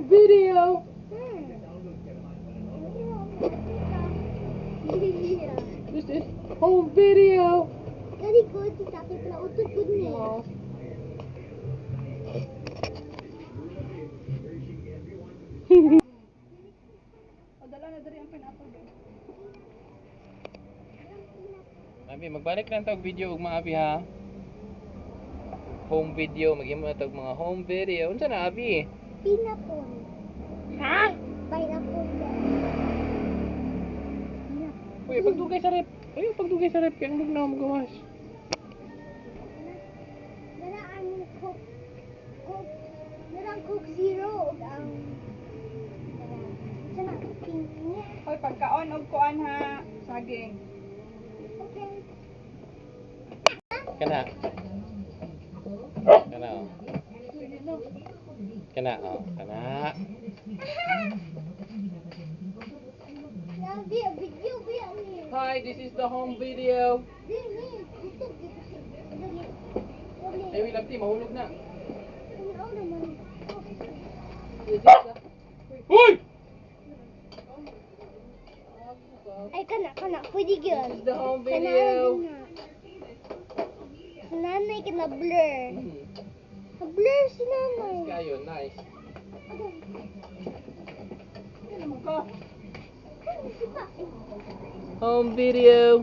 home video. This is home video. Very good. Tapi pala utot good niya. Oh. Dala na dari ang pineapple din. Abi, magbalik lang tawag video ug mga abi ha. Home video, mag-imo na tawag mga home video. Unsa na abi? Pineapple. Ha? Pineapple. Uy, pagdugay sa rep. Uy, pagdugay sa rep kaya na magawas. Dala ang Coke. Dala ang Coke Zero. Sana pink niya. Hoy, pagkaon og kuan ha, saging. Okay. Kana. Kana. Oh. Kana, oh. Kana. Nabi, video biya ni. Hi, this is the home video. Dili, utot. Ay, wait, Lapti, mahulog na. Ano naman? Uy! Ay, kana. Pwede yun. This is the home video. Si nanay ka na blur. Hmm. Na-blur si nanay. Nice kayo, nice. Ano mo ka? Home video.